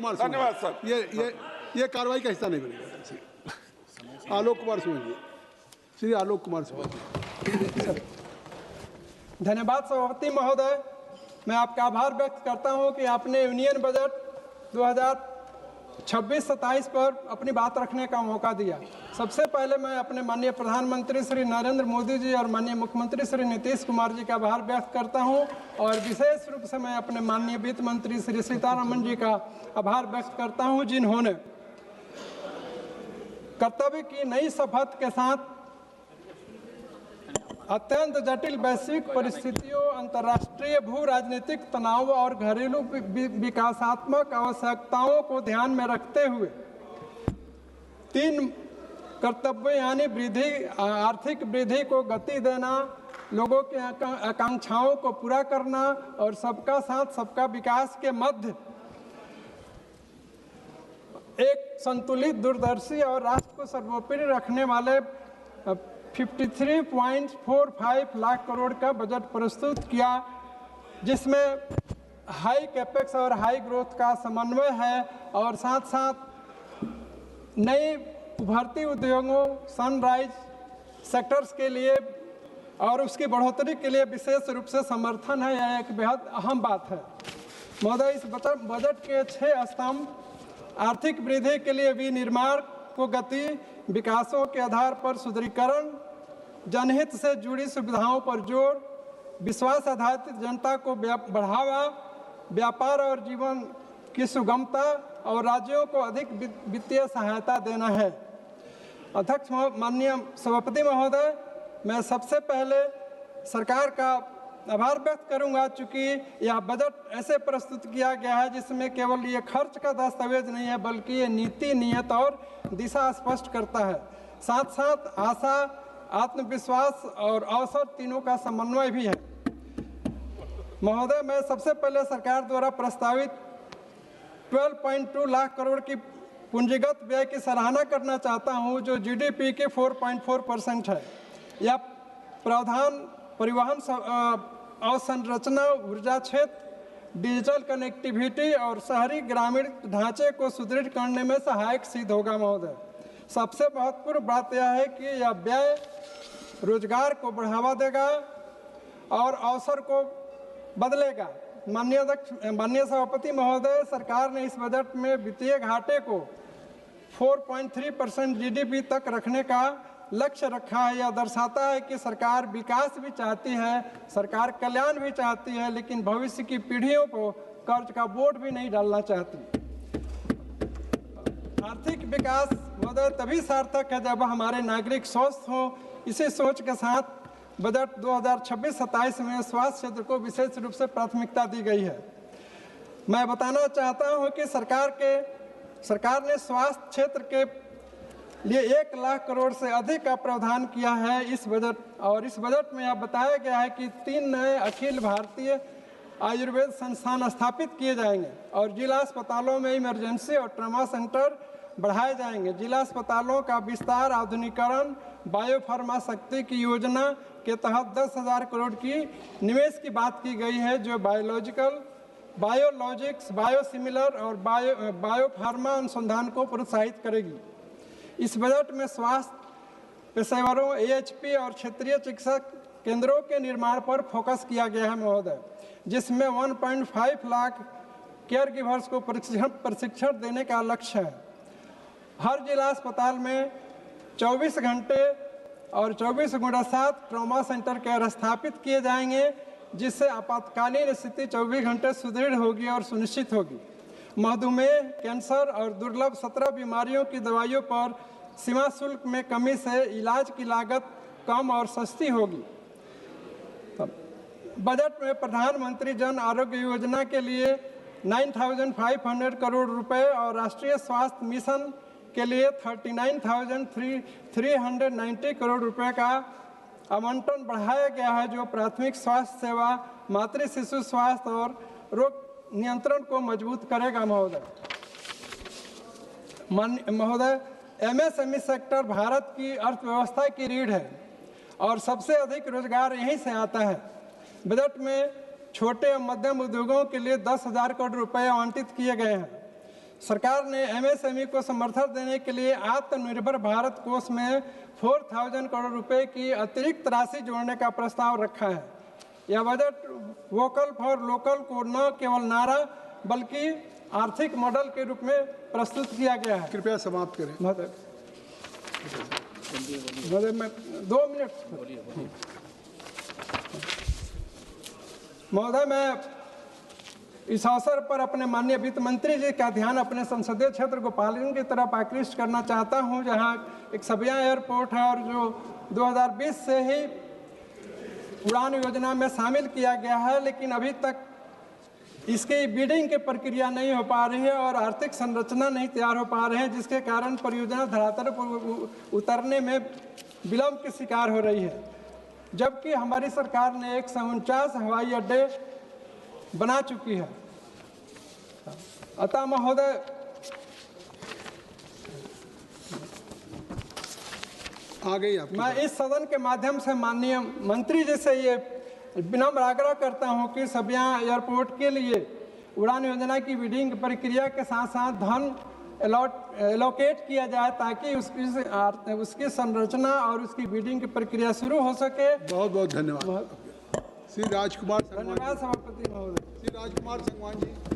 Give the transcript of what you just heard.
कुमार सिंह, धन्यवाद सर। ये कार्रवाई का हिस्सा नहीं बनेगा। आलोक कुमार सिंह जी, श्री आलोक कुमार सिंह। धन्यवाद सभापति महोदय। मैं आपका आभार व्यक्त करता हूं कि आपने यूनियन बजट 2026-27 पर अपनी बात रखने का मौका दिया। सबसे पहले मैं अपने माननीय प्रधानमंत्री श्री नरेंद्र मोदी जी और माननीय मुख्यमंत्री श्री नीतीश कुमार जी का आभार व्यक्त करता हूं और विशेष रूप से मैं अपने माननीय वित्त मंत्री श्री सीतारमण जी का आभार व्यक्त करता हूं, जिन्होंने कर्तव्य की नई शपथ के साथ अत्यंत जटिल वैश्विक परिस्थितियों, अंतर्राष्ट्रीय भू राजनीतिक तनाव और घरेलू विकासात्मक आवश्यकताओं को ध्यान में रखते हुए 3 कर्तव्य यानी वृद्धि, आर्थिक वृद्धि को गति देना, लोगों की आकांक्षाओं को पूरा करना और सबका साथ सबका विकास के मध्य एक संतुलित, दूरदर्शी और राष्ट्र को सर्वोपरि रखने वाले 53.45 लाख करोड़ का बजट प्रस्तुत किया, जिसमें हाई कैपेक्स और हाई ग्रोथ का समन्वय है और साथ साथ नए उभरती उद्योगों, सनराइज सेक्टर्स के लिए और उसकी बढ़ोतरी के लिए विशेष रूप से समर्थन है। यह एक बेहद अहम बात है महोदय। इस बजट के 6 स्तंभ आर्थिक वृद्धि के लिए विनिर्माण को गति, विकासों के आधार पर सुदृढ़ीकरण, जनहित से जुड़ी सुविधाओं पर जोर, विश्वास आधारित जनता को बढ़ावा, व्यापार और जीवन की सुगमता और राज्यों को अधिक वित्तीय सहायता देना है। अध्यक्ष माननीय सभापति महोदय, मैं सबसे पहले सरकार का आभार व्यक्त करूंगा, चूँकि यह बजट ऐसे प्रस्तुत किया गया है जिसमें केवल ये खर्च का दस्तावेज नहीं है, बल्कि ये नीति, नियत और दिशा स्पष्ट करता है। साथ साथ आशा, आत्मविश्वास और अवसर तीनों का समन्वय भी है। महोदय, मैं सबसे पहले सरकार द्वारा प्रस्तावित 12.2 लाख करोड़ की पूंजीगत व्यय की सराहना करना चाहता हूं, जो जीडीपी के 4.4% है। यह प्रावधान परिवहन, अवसंरचना, ऊर्जा क्षेत्र, डिजिटल कनेक्टिविटी और शहरी ग्रामीण ढांचे को सुदृढ़ करने में सहायक सिद्ध होगा। महोदय, सबसे महत्वपूर्ण बात यह है कि यह व्यय रोजगार को बढ़ावा देगा और अवसर को बदलेगा। माननीय सभापति महोदय, सरकार ने इस बजट में वित्तीय घाटे को 4.3% जीडीपी तक रखने का लक्ष्य रखा है। यह दर्शाता है कि सरकार विकास भी चाहती है, सरकार कल्याण भी चाहती है, लेकिन भविष्य की पीढ़ियों को कर्ज का बोझ भी नहीं डालना चाहती। आर्थिक विकास महोदय तभी सार्थक है जब हमारे नागरिक स्वस्थ हों। इसी सोच के साथ बजट 2026-27 में स्वास्थ्य क्षेत्र को विशेष रूप से प्राथमिकता दी गई है। मैं बताना चाहता हूं कि सरकार ने स्वास्थ्य क्षेत्र के लिए 1 लाख करोड़ से अधिक का प्रावधान किया है इस बजट, और इस बजट में यह बताया गया है कि 3 नए अखिल भारतीय आयुर्वेद संस्थान स्थापित किए जाएंगे और जिला अस्पतालों में इमरजेंसी और ट्रॉमा सेंटर बढ़ाए जाएंगे। जिला अस्पतालों का विस्तार, आधुनिकीकरण, बायोफार्मा शक्ति की योजना के तहत 10,000 करोड़ की निवेश की बात की गई है, जो बायोलॉजिकल, बायोलॉजिक्स, बायोसिमिलर और बायोफार्मा अनुसंधान को प्रोत्साहित करेगी। इस बजट में स्वास्थ्य पेशेवरों, एएचपी और क्षेत्रीय चिकित्सा केंद्रों के निर्माण पर फोकस किया गया है महोदय, जिसमें 1.5 लाख केयर गिवर्स को प्रशिक्षण देने का लक्ष्य है। हर जिला अस्पताल में 24 घंटे और 24/7 ट्रॉमा सेंटर केयर स्थापित किए जाएंगे, जिससे आपातकालीन स्थिति 24 घंटे सुदृढ़ होगी और सुनिश्चित होगी। मधुमेह, कैंसर और दुर्लभ 17 बीमारियों की दवाइयों पर सीमा शुल्क में कमी से इलाज की लागत कम और सस्ती होगी। बजट में प्रधानमंत्री जन आरोग्य योजना के लिए 9,500 करोड़ रुपए और राष्ट्रीय स्वास्थ्य मिशन के लिए 39,390 करोड़ रुपए का आवंटन बढ़ाया गया है, जो प्राथमिक स्वास्थ्य सेवा, मातृ शिशु स्वास्थ्य और रोग नियंत्रण को मजबूत करेगा। महोदय, एमएसएमई सेक्टर भारत की अर्थव्यवस्था की रीढ़ है और सबसे अधिक रोजगार यहीं से आता है। बजट में छोटे और मध्यम उद्योगों के लिए 10,000 करोड़ रुपए आवंटित किए गए हैं। सरकार ने एमएसएमई को समर्थन देने के लिए आत्मनिर्भर भारत कोष में 4000 करोड़ रुपए की अतिरिक्त राशि जोड़ने का प्रस्ताव रखा है। यह बजट वोकल फॉर लोकल को न केवल नारा बल्कि आर्थिक मॉडल के रूप में प्रस्तुत किया गया है। कृपया समाप्त करें। महोदय, मैं 2 मिनट। महोदय, मैं इस अवसर पर अपने माननीय वित्त मंत्री जी का ध्यान अपने संसदीय क्षेत्र गोपालगंज की तरफ आकृष्ट करना चाहता हूं, जहां एक सबिया एयरपोर्ट है और जो 2020 से ही उड़ान योजना में शामिल किया गया है, लेकिन अभी तक इसकी बिडिंग की प्रक्रिया नहीं हो पा रही है और आर्थिक संरचना नहीं तैयार हो पा रहे हैं, जिसके कारण परियोजना धरातल पर उतरने में विलंब की शिकार हो रही है। जबकि हमारी सरकार ने 149 हवाई अड्डे बना चुकी है। अतः महोदय, आ गई आप। मैं इस सदन के माध्यम से माननीय मंत्री जी से ये विनम्र आग्रह करता हूं कि सबिया एयरपोर्ट के लिए उड़ान योजना की बिडिंग प्रक्रिया के साथ साथ धन एलोकेट किया जाए, ताकि उसकी संरचना और उसकी बिडिंग की प्रक्रिया शुरू हो सके। बहुत बहुत धन्यवाद। श्री राजकुमार धन्यवाद सभापति महोदय। श्री राजकुमार संगवान जी।